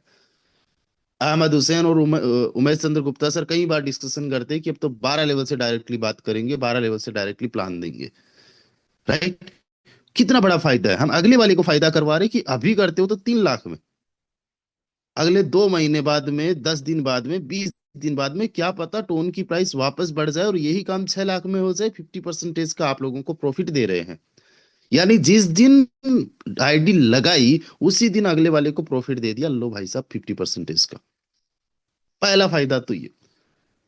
अहमद हुसैन और उमेश चंद्र गुप्ता सर कई बार डिस्कशन करते हैं कि अब तो 12 लेवल से डायरेक्टली बात करेंगे, 12 लेवल से डायरेक्टली प्लान देंगे। राइट। कितना बड़ा फायदा है। हम अगले वाले को फायदा करवा रहे हैं कि अभी करते हो तो 3 लाख में, अगले 2 महीने बाद में, 10 दिन बाद में, 20 दिन बाद में, क्या पता टोन की प्राइस वापस बढ़ जाए और यही काम 6 लाख में हो जाए। 50% का आप लोगों को प्रॉफिट दे रहे हैं। यानी जिस दिन आईडी लगाई उसी दिन अगले वाले को प्रॉफिट दे दिया। लो भाई साहब 50% का। पहला फायदा तो ये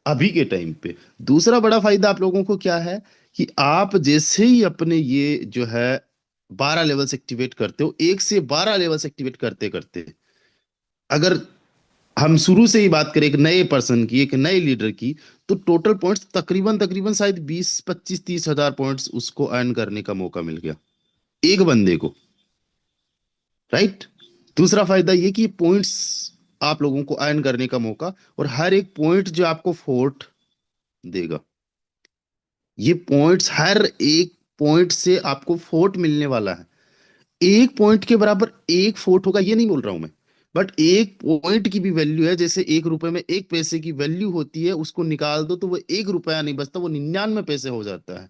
अभी के टाइम पे। दूसरा बड़ा फायदा आप लोगों को क्या है कि आप जैसे ही अपने ये जो है 12 लेवल्स एक्टिवेट करते हो, 1 से 12 लेवल्स एक्टिवेट करते करते, अगर हम शुरू से ही बात करें एक नए पर्सन की, एक नए लीडर की, तो टोटल पॉइंट्स तकरीबन तकरीबन शायद 20 25 30 हजार पॉइंट्स उसको अर्न करने का मौका मिल गया एक बंदे को। राइट। दूसरा फायदा ये कि पॉइंट्स आप लोगों को अर्न करने का मौका, और हर एक पॉइंट जो आपको फोर्ट देगा, ये पॉइंट्स हर एक पॉइंट से आपको फोर्ट मिलने वाला है। एक पॉइंट के बराबर एक फोर्ट होगा ये नहीं बोल रहा हूं मैं, बट एक पॉइंट की भी वैल्यू है। जैसे 1 रुपए में 1 पैसे की वैल्यू होती है, उसको निकाल दो तो वो 1 रुपया नहीं बचता, वो 99 पैसे हो जाता है।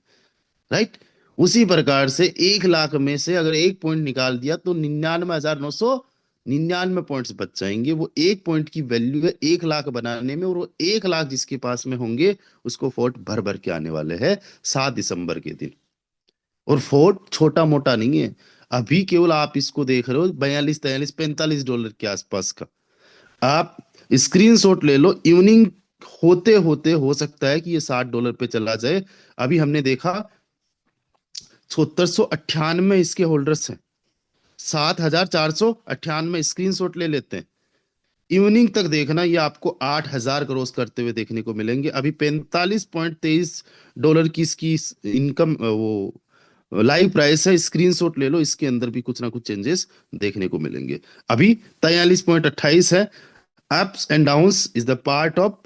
राइट। उसी प्रकार से 1 लाख में से अगर एक पॉइंट निकाल दिया तो 99,999 पॉइंट्स बच जाएंगे। वो एक पॉइंट की वैल्यू है 1 लाख बनाने में, और वो 1 लाख जिसके पास में होंगे उसको फोर्ट भर भर के आने वाले हैं 7 दिसंबर के दिन। और फोर्ट छोटा मोटा नहीं है। अभी केवल आप इसको देख रहे हो 42 43 45 डॉलर के आसपास का। आप स्क्रीनशॉट ले लो। इवनिंग होते होते हो सकता है कि ये $60 पे चला जाए। अभी हमने देखा 7698 इसके होल्डर्स हैं। 7498 स्क्रीनशॉट ले लेते हैं। इवनिंग तक देखना, ये आपको 8000 क्रॉस करते हुए देखने को मिलेंगे। अभी $45.23 की इसकी इनकम, वो लाइव प्राइस है। स्क्रीनशॉट ले लो, इसके अंदर भी कुछ ना कुछ चेंजेस देखने को मिलेंगे। अभी 43.28 है। Ups and downs is the part of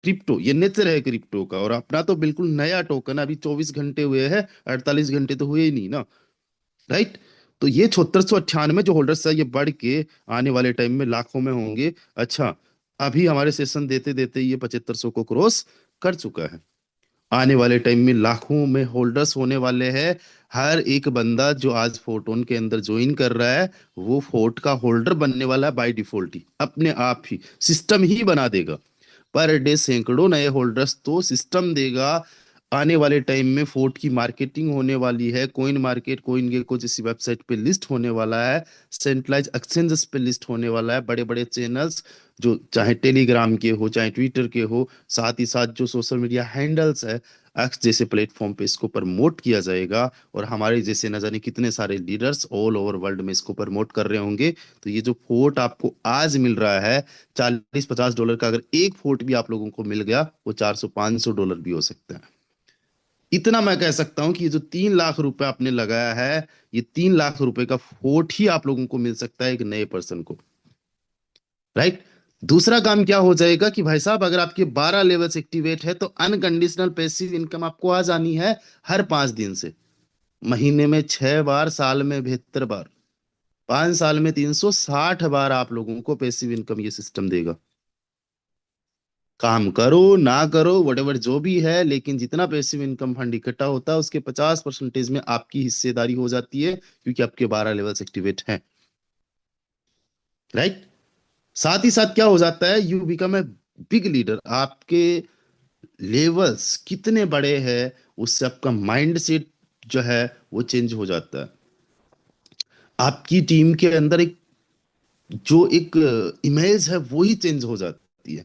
crypto, ये नेचर है क्रिप्टो का। और अपना तो बिल्कुल नया टोकन, अभी 24 घंटे हुए हैं, 48 घंटे तो हुए ही नहीं ना। राइट। तो ये 7698 जो होल्डर्स है, ये बढ़ के आने वाले टाइम में लाखों में होंगे। अच्छा, अभी हमारे सेशन देते देते ये 7500 को क्रॉस कर चुका है। आने वाले टाइम में लाखों में होल्डर्स होने वाले हैं। हर एक बंदा जो आज फोर्टोन के अंदर ज्वाइन कर रहा है, वो फोर्ट का होल्डर बनने वाला है बाय डिफॉल्ट ही, अपने आप ही सिस्टम ही बना देगा। पर डे सैकड़ों नए होल्डर्स तो सिस्टम देगा। आने वाले टाइम में फोर्ट की मार्केटिंग होने वाली है। कोइन मार्केट, कोइन गेको जैसी वेबसाइट पे लिस्ट होने वाला है। सेंट्रलाइज एक्सचेंजेस पे लिस्ट होने वाला है। बड़े बड़े चैनल्स जो चाहे टेलीग्राम के हो चाहे ट्विटर के हो, साथ ही साथ जो सोशल मीडिया हैंडल्स है, एक्स जैसे प्लेटफॉर्म पे इसको प्रमोट किया जाएगा। और हमारे जैसे न जाने कितने सारे लीडर्स ऑल ओवर वर्ल्ड में इसको प्रमोट कर रहे होंगे। तो ये जो फोर्ट आपको आज मिल रहा है $40 50 का, अगर एक फोर्ट भी आप लोगों को मिल गया, वो $400 500 भी हो सकता है। इतना मैं कह सकता हूं कि ये जो 3 लाख रुपए आपने लगाया है, ये 3 लाख रुपए का फोर्ट ही आप लोगों को मिल सकता है एक नए पर्सन को। राइट। दूसरा काम क्या हो जाएगा कि भाई साहब, अगर आपके 12 लेवल्स एक्टिवेट है तो अनकंडीशनल पैसिव इनकम आपको आ जानी है हर 5 दिन से। महीने में 6 बार, साल में 72 बार, 5 साल में 360 बार आप लोगों को पैसिव इनकम ये सिस्टम देगा। काम करो ना करो वटेवर जो भी है, लेकिन जितना पैसिव इनकम फंड इकट्ठा होता है उसके 50% में आपकी हिस्सेदारी हो जाती है, क्योंकि आपके 12 लेवल्स एक्टिवेट हैं। राइट। साथ ही साथ क्या हो जाता है, you become a big leader. आपके लेवल्स कितने बड़े हैं, उससे आपका माइंड सेट जो है वो चेंज हो जाता है। आपकी टीम के अंदर एक जो एक इमेज है वो ही चेंज हो जाती है।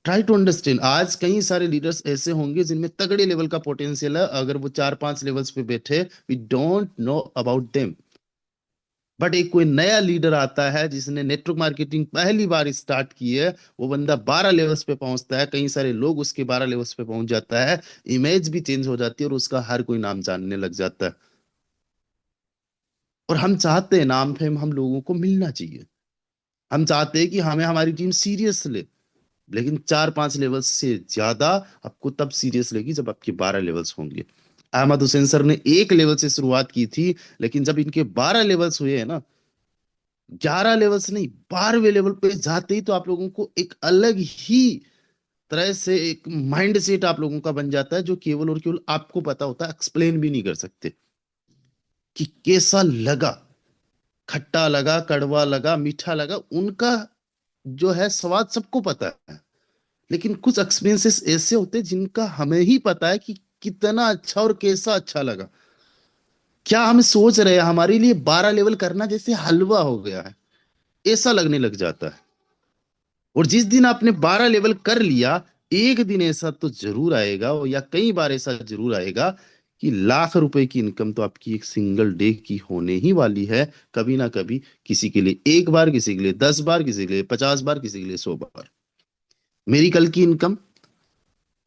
ट्राई टू अंडरस्टैंड, आज कई सारे लीडर्स ऐसे होंगे जिनमें तगड़े लेवल का पोटेंशियल है, अगर वो 4-5 लेवल्स पे बैठे, we don't know about them. But एक कोई नया लीडर आता है जिसने नेटवर्क मार्केटिंग पहली बार स्टार्ट की है, वो बंदा 12 लेवल्स पे पहुंचता है, कई सारे लोग उसके 12 लेवल्स पे पहुंच जाता है, इमेज भी चेंज हो जाती है और उसका हर कोई नाम जानने लग जाता है। और हम चाहते हैं नाम फेम हम लोगों को मिलना चाहिए, हम चाहते हैं कि हमें हमारी टीम सीरियस ले, लेकिन 4-5 लेवल से ज्यादा आपको तब सीरियस लेगी जब आपके 12 लेवल्स होंगे। अहमद हुसैन सर ने 1 लेवल से शुरुआत की थी, लेकिन जब इनके 12 लेवल्स हुए हैं ना, 11 लेवल्स नहीं, 12वें लेवल पे जाते ही तो आप लोगों को एक अलग ही तरह से एक माइंड सेट आप लोगों का बन जाता है, जो केवल और केवल आपको पता होता है, एक्सप्लेन भी नहीं कर सकते कि कैसा लगा। खट्टा लगा, कड़वा लगा, मीठा लगा, उनका जो है स्वाद सबको पता है, लेकिन कुछ एक्सपीरियंसेस ऐसे होते हैं जिनका हमें ही पता है कि कितना अच्छा और कैसा अच्छा लगा। क्या हम सोच रहे हैं हमारे लिए 12 लेवल करना जैसे हलवा हो गया है, ऐसा लगने लग जाता है। और जिस दिन आपने 12 लेवल कर लिया, एक दिन ऐसा तो जरूर आएगा, और या कई बार ऐसा जरूर आएगा कि लाख रुपए की इनकम तो आपकी एक सिंगल डे की होने ही वाली है, कभी ना कभी। किसी के लिए एक बार, किसी के लिए 10 बार, किसी के लिए 50 बार, किसी के लिए 100 बार। मेरी कल की इनकम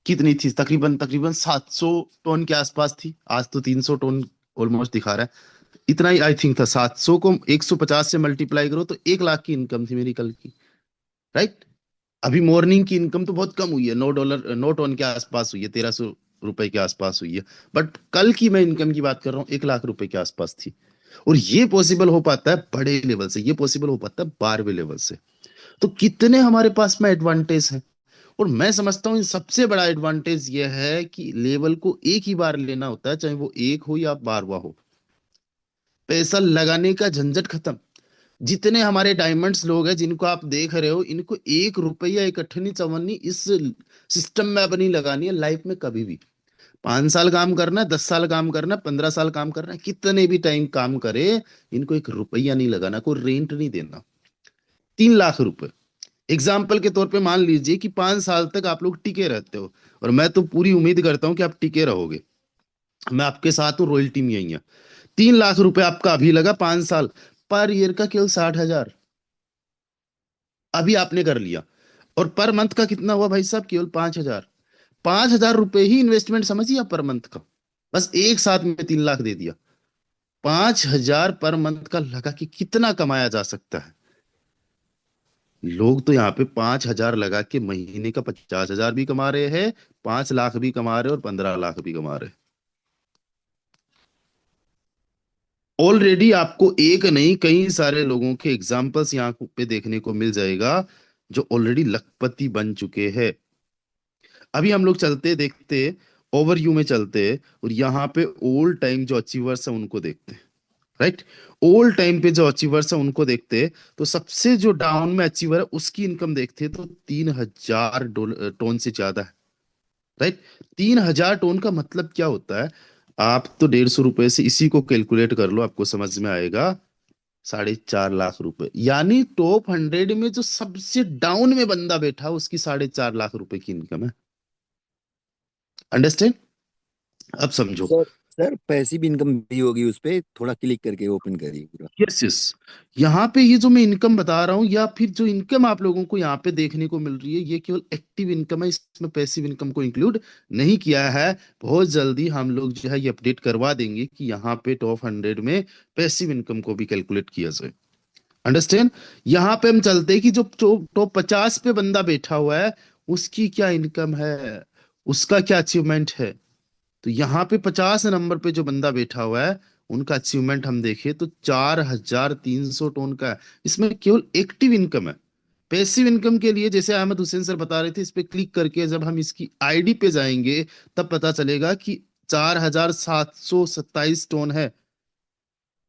कितनी थी? तकरीबन तकरीबन 700 टन के आसपास थी। आज तो 300 टन ऑलमोस्ट दिखा रहा है। इतना ही आई थिंक था। 700 को 150 से मल्टीप्लाई करो तो 1 लाख की इनकम थी मेरी कल की। राइट। अभी मॉर्निंग की इनकम तो बहुत कम हुई है, $9 $9 के आसपास हुई है, 1300 रुपए के आसपास हुई है। बट कल की मैं इनकम की बात कर रहा हूँ, 1 लाख रुपए के आसपास थी। और ये पॉसिबल हो पाता है बड़े लेवल से, ये पॉसिबल हो पाता है 12वें लेवल से। तो कितने हमारे पास में एडवांटेज है। और मैं समझता हूँ इन सबसे बड़ा एडवांटेज ये है कि लेवल को एक ही बार लेना होता है, चाहे वो एक हो या 12वां हो। पैसा लगाने का झंझट खत्म। जितने हमारे डायमंड्स लोग हैं जिनको आप देख रहे हो, इनको 1 रुपया इकट्ठनी चवन्नी इस सिस्टम में अब नहीं लगानी है लाइफ में कभी भी। 5 साल काम करना है, 10 साल काम करना है, 15 साल काम करना है, कितने भी टाइम काम करे, इनको 1 रुपया नहीं लगाना, कोई रेंट नहीं देना। 3 लाख रुपए एग्जाम्पल के तौर पे मान लीजिए कि 5 साल तक आप लोग टिके रहते हो, और मैं तो पूरी उम्मीद करता हूं कि आप टिके रहोगे, मैं आपके साथ हूँ, रॉयल्टी में यही है। 3 लाख रुपए आपका अभी लगा, 5 साल, पर ईयर का केवल 60,000 अभी आपने कर लिया। और पर मंथ का कितना हुआ भाई साहब? केवल 5,000। 5,000 रुपए ही इन्वेस्टमेंट समझिए आप पर मंथ का। बस एक साथ में 3 लाख दे दिया। 5,000 पर मंथ का लगा कि कितना कमाया जा सकता है। लोग तो यहाँ पे 5,000 लगा के महीने का 50,000 भी कमा रहे हैं, 5 लाख भी कमा रहे हैं, और 15 लाख भी कमा रहे हैं। ऑलरेडी आपको एक नहीं कई सारे लोगों के एग्जाम्पल्स यहाँ पे देखने को मिल जाएगा, जो ऑलरेडी लखपति बन चुके हैं। अभी हम लोग चलते देखते, ओवरव्यू में चलते, और यहाँ पे ओल्ड टाइम जो अचीवर्स है उनको देखते हैं। राइट। ओल्ड टाइम पे जो अचीवर्स है उनको देखते, तो सबसे जो डाउन में अचीवर है उसकी इनकम देखते तो 3,000 टन से ज्यादा है। राइट। 3,000 टन का मतलब क्या होता है? आप तो 150 रुपए से इसी को कैलकुलेट कर लो, आपको समझ में आएगा। 4.5 लाख रुपए, यानी टॉप 100 में जो सबसे डाउन में बंदा बैठा उसकी 4.5 लाख रुपए की इनकम है। अंडरस्टैंड? अब समझो। सर सर पैसिव इनकम भी होगी उस पे, थोड़ा क्लिक करके ओपन करिए पूरा। Yes yes. यहाँ पे ये जो मैं इनकम बता रहा हूँ, या फिर जो इनकम आप लोगों को यहाँ पे देखने को मिल रही है, ये केवल एक्टिव इनकम है, इसमें पैसिव इनकम को इंक्लूड नहीं किया है। बहुत जल्दी हम लोग जो है ये अपडेट करवा देंगे कि यहाँ पे टॉप 100 में पैसिव इनकम को भी कैलकुलेट किया जाए। अंडरस्टैंड? यहाँ पे हम चलते हैं कि जो टॉप 50 पे बंदा बैठा हुआ है, उसकी क्या इनकम है, उसका क्या अचीवमेंट है। तो यहाँ पे 50 नंबर पे जो बंदा बैठा हुआ है, उनका अचीवमेंट हम देखें तो 4,300 टन का है। इसमें केवल एक्टिव इनकम है। पैसिव इनकम के लिए जैसे अहमद हुसैन सर बता रहे थे, इस पे क्लिक करके जब हम इसकी आईडी पे जाएंगे, तब पता चलेगा कि 4,727 टन है।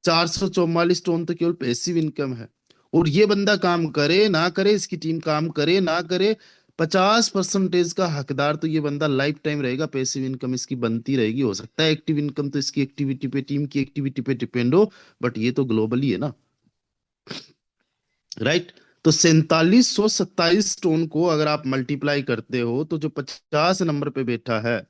444 टन तो केवल पैसिव इनकम है। और ये बंदा काम करे ना करे, इसकी टीम काम करे ना करे, 50% का हकदार तो ये बंदा लाइफ टाइम रहेगा। पैसिव इनकम इसकी बनती रहेगी। हो सकता है एक्टिव इनकम तो इसकी एक्टिविटी पे, टीम की एक्टिविटी पे डिपेंड हो, बट ये तो ग्लोबली है ना, राइट। तो 4727 टोन को अगर आप मल्टीप्लाई करते हो तो जो 50 नंबर पे बैठा है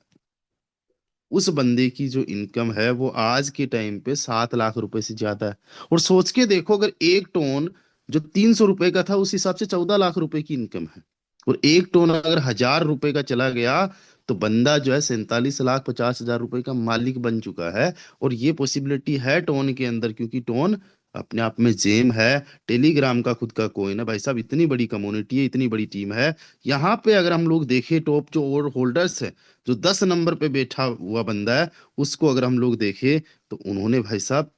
उस बंदे की जो इनकम है वो आज के टाइम पे 7 लाख रुपए से ज्यादा है। और सोच के देखो, अगर एक टोन जो 300 रुपए का था उस हिसाब से 14 लाख रुपए की इनकम है, और एक टोन अगर 1000 रुपए का चला गया तो बंदा जो है 47,50,000 रुपए का मालिक बन चुका है। और ये पॉसिबिलिटी है टोन के अंदर, क्योंकि टोन अपने आप में जेम है, टेलीग्राम का खुद का कोइन है भाई साहब। इतनी बड़ी कम्युनिटी है, इतनी बड़ी टीम है। यहाँ पे अगर हम लोग देखें टॉप जो और होल्डर्स है, जो 10 नंबर पे बैठा हुआ बंदा है, उसको अगर हम लोग देखें तो उन्होंने भाई साहब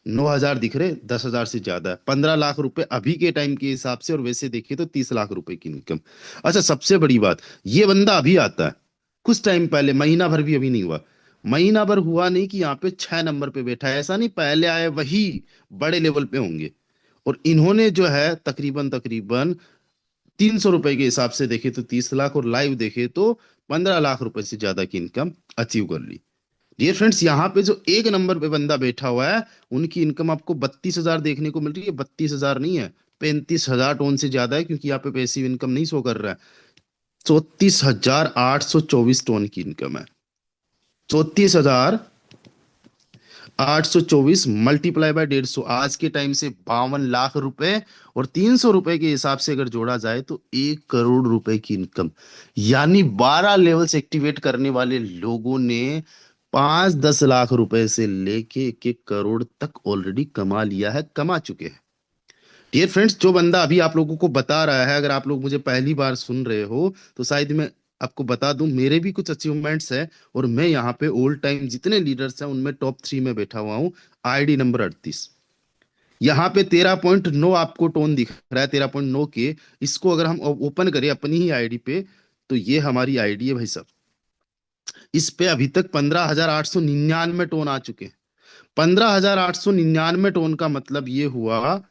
9,000 दिख रहे, 10,000 से ज्यादा है, 15 लाख रुपए अभी के टाइम के हिसाब से, और वैसे देखिए तो 30 लाख रुपए की इनकम। अच्छा, सबसे बड़ी बात, ये बंदा अभी आता है, कुछ टाइम पहले, महीना भर भी अभी नहीं हुआ, महीना भर हुआ नहीं कि यहाँ पे 6 नंबर पे बैठा है। ऐसा नहीं पहले आए वही बड़े लेवल पे होंगे। और इन्होंने जो है तकरीबन तकरीबन 300 रुपए के हिसाब से देखे तो 30 लाख, और लाइव देखे तो 15 लाख रुपए से ज्यादा की इनकम अचीव कर ली। डियर फ्रेंड्स, यहाँ पे जो एक नंबर पे बंदा बैठा हुआ है उनकी इनकम आपको 32,000 देखने को मिल रही है। 32,000 नहीं है, 35,000 टोन से ज्यादा है, क्योंकि यहाँ पे पैसिव इनकम नहीं शो कर रहा है। 34,824 टोन की इनकम है। 34,824 मल्टीप्लाई बाय 150, आज के टाइम से 52 लाख रुपए, और 300 रुपए के हिसाब से अगर जोड़ा जाए तो 1 करोड़ रुपए की इनकम। यानी 12 लेवल्स एक्टिवेट करने वाले लोगों ने 5-10 लाख रुपए से लेके 1-1 करोड़ तक ऑलरेडी कमा लिया है, कमा चुके हैं। डियर फ्रेंड्स, जो बंदा अभी आप लोगों को बता रहा है, अगर आप लोग मुझे पहली बार सुन रहे हो तो शायद मैं आपको बता दूं, मेरे भी कुछ अचीवमेंट्स है, और मैं यहाँ पे ओल्ड टाइम जितने लीडर्स हैं उनमें टॉप 3 में बैठा हुआ हूँ। आईडी नंबर 38, यहाँ पे 13.9 आपको टोन दिख रहा है, 13.9 के। इसको अगर हम ओपन करें अपनी ही आईडी पे, तो ये हमारी आईडी है भाई साहब। इस पे अभी तक 15,899 टोन आ चुके हैं। 15,899 टोन का मतलब ये हुआ,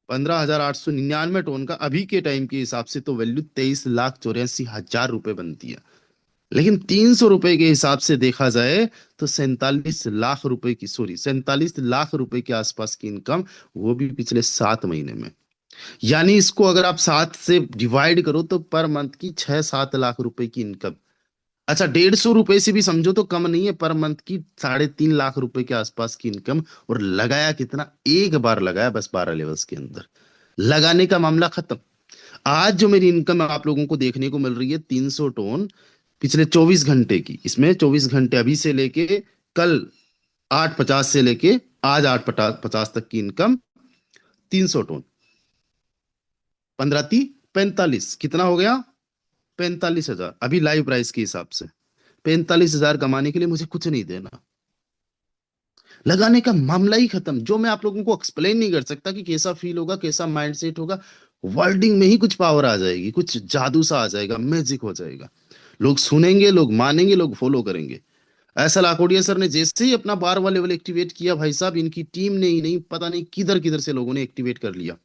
15,899 टोन का अभी के टाइम के हिसाब से तो वैल्यू 23,84,000 रुपए बनती है। लेकिन 300 रुपए के हिसाब से देखा जाए तो 47 लाख रुपए की, सॉरी 47 लाख रुपए के आसपास की इनकम, वो भी पिछले 7 महीने में। यानी इसको अगर आप 7 से डिवाइड करो तो पर मंथ की 6-7 लाख रुपए की इनकम। अच्छा, 150 रुपए से भी समझो तो कम नहीं है, पर मंथ की 3.5 लाख रुपए के आसपास की इनकम। और लगाया कितना, एक बार लगाया बस 12 लेवल्स के अंदर, लगाने का मामला खत्म। आज जो मेरी इनकम आप लोगों को देखने को मिल रही है 300 टोन पिछले 24 घंटे की, इसमें 24 घंटे अभी से लेके कल 8:50 से लेके आज 8:50 तक की इनकम, 300 टोन, 15×3 = 45, कितना हो गया, 45,000 अभी लाइव प्राइस के हिसाब से। 45,000 कमाने के लिए मुझे कुछ नहीं देना, लगाने का मामला ही खत्म। जो मैं आप लोगों को एक्सप्लेन नहीं कर सकता कि कैसा फील होगा, कैसा माइंडसेट होगा, वर्डिंग में ही कुछ पावर आ जाएगी, कुछ जादू सा आ जाएगा, मैजिक हो जाएगा। लोग सुनेंगे, लोग मानेंगे, लोग फॉलो करेंगे। ऐसा लाकोडिया सर ने जैसे ही अपना 12वां लेवल एक्टिवेट किया भाई साहब, इनकी टीम ने ही नहीं, पता नहीं किधर किधर से लोगों ने एक्टिवेट कर लिया।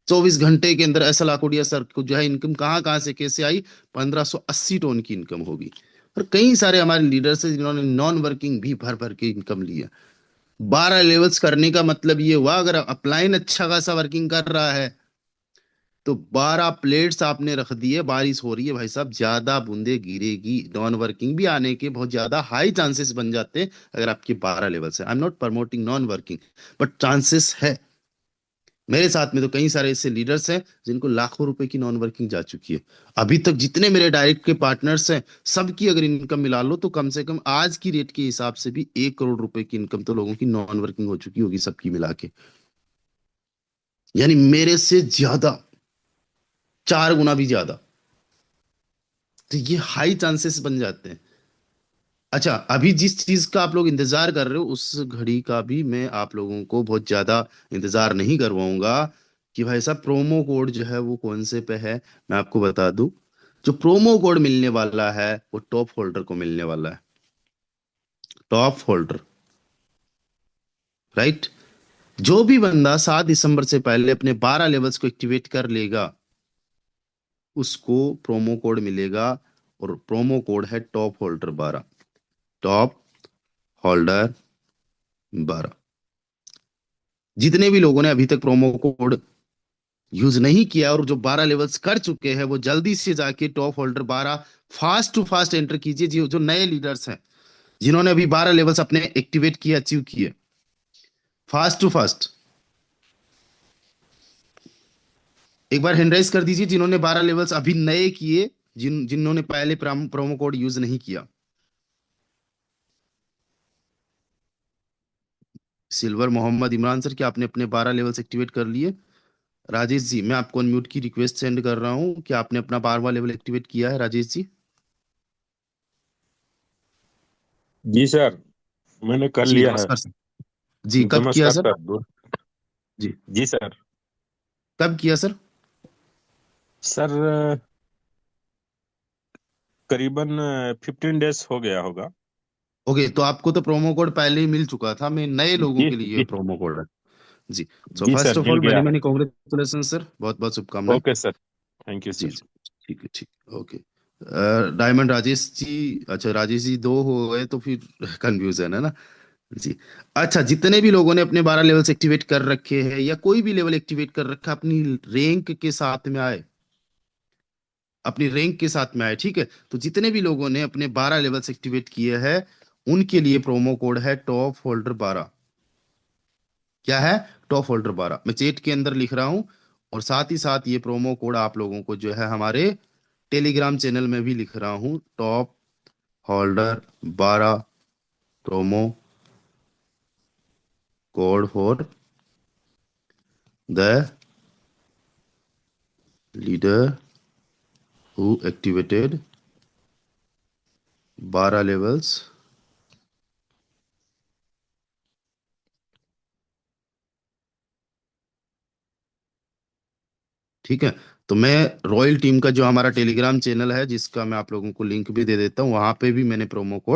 24 घंटे के अंदर ऐसा लाकोडिया सर को जो है इनकम कहाँ कहाँ से कैसे आई, 1580 टोन की इनकम होगी। और कई सारे हमारे लीडर्स हैं जिन्होंने नॉन वर्किंग भी भर भर के इनकम ली है। 12 लेवल्स करने का मतलब ये हुआ, अगर अपलाइन अच्छा खासा वर्किंग कर रहा है तो 12 प्लेट्स आपने रख दी है, बारिश हो रही है भाई साहब, ज्यादा बूंदे गिरेगी, नॉन वर्किंग भी आने के बहुत ज्यादा हाई चांसेस बन जाते हैं अगर आपके 12 लेवल्स है। I am not promoting non working, but chances है। मेरे साथ में तो कई सारे ऐसे लीडर्स हैं जिनको लाखों रुपए की नॉन वर्किंग जा चुकी है। अभी तक जितने मेरे डायरेक्ट के पार्टनर्स हैं, सबकी अगर इनकम मिला लो तो कम से कम आज की रेट के हिसाब से भी 1 करोड़ रुपए की इनकम तो लोगों की नॉन वर्किंग हो चुकी होगी सबकी मिला के। यानी मेरे से ज्यादा, 4 गुना भी ज्यादा। तो ये हाई चांसेस बन जाते हैं। अच्छा, अभी जिस चीज का आप लोग इंतजार कर रहे हो उस घड़ी का भी मैं आप लोगों को बहुत ज्यादा इंतजार नहीं करवाऊंगा कि भाई साहब प्रोमो कोड जो है वो कौन से पे है। मैं आपको बता दूं, जो प्रोमो कोड मिलने वाला है वो टॉप होल्डर को मिलने वाला है। Top holder right. जो भी बंदा 7 दिसंबर से पहले अपने 12 लेवल्स को एक्टिवेट कर लेगा उसको प्रोमो कोड मिलेगा, और प्रोमो कोड है टॉप होल्डर 12। Top holder 12। जितने भी लोगों ने अभी तक प्रोमो कोड यूज नहीं किया और जो 12 लेवल्स कर चुके हैं वो जल्दी से जाके top holder 12 fast to fast enter कीजिए। जो जो नए लीडर्स हैं जिन्होंने अभी 12 लेवल्स अपने एक्टिवेट किए, अचीव किए, फास्ट टू फास्ट एक बार हैंड राइज कर दीजिए जिन्होंने 12 लेवल्स अभी नए किए, जिन्होंने पहले प्रोमो कोड यूज नहीं किया। सिल्वर मोहम्मद इमरान सर, क्या आपने अपने 12 लेवल्स एक्टिवेट कर लिए? राजेश जी, मैं आपको अनम्यूट की रिक्वेस्ट सेंड कर रहा हूं, क्या आपने अपना 12वां लेवल एक्टिवेट किया है राजेश जी? जी सर, मैंने कर जी लिया है। नमस्कार सर। जी कब किया नमस्कार सर? सर। जी जी सर। कब किया सर? सर करीबन 15 डेज हो गया होगा। ओके, तो आपको तो प्रोमो कोड पहले ही मिल चुका था, मैं नए लोगों जी के लिए जी। प्रोमो कोड है। जी। सो जी फर्स्ट सर, ऑफ मिल ऑल गया मैनी है। मैनी कॉन्ग्रेचुलेसन सर, बहुत बहुत शुभकामनाएं। ओके सर, थैंक यू जी सर। जी, ठीक है, ठीक, ओके। डायमंड राजेश जी, अच्छा राजेश जी दो हो गए तो फिर कंफ्यूजन है ना। जी। अच्छा, जितने भी लोगों ने अपने 12 लेवल्स एक्टिवेट कर रखे हैं या कोई भी लेवल एक्टिवेट कर रखा है, अपनी रैंक के साथ में आए, अपनी रैंक के साथ में आए, ठीक है। तो जितने भी लोगों ने अपने 12 लेवल्स एक्टिवेट किए हैं उनके लिए प्रोमो कोड है टॉप होल्डर 12। क्या है? टॉप होल्डर 12, मैं चैट के अंदर लिख रहा हूं। और साथ ही साथ ये प्रोमो कोड आप लोगों को जो है हमारे टेलीग्राम चैनल में भी लिख रहा हूं, top holder 12 promo code for the leader who activated 12 levels ठीक है। तो मैं रॉयल टीम का जो हमारा टेलीग्राम चैनल है जिसका मैं आप लोगों को लिंक भी दे देता हूँ, वहां पे भी मैंने प्रोमो कोड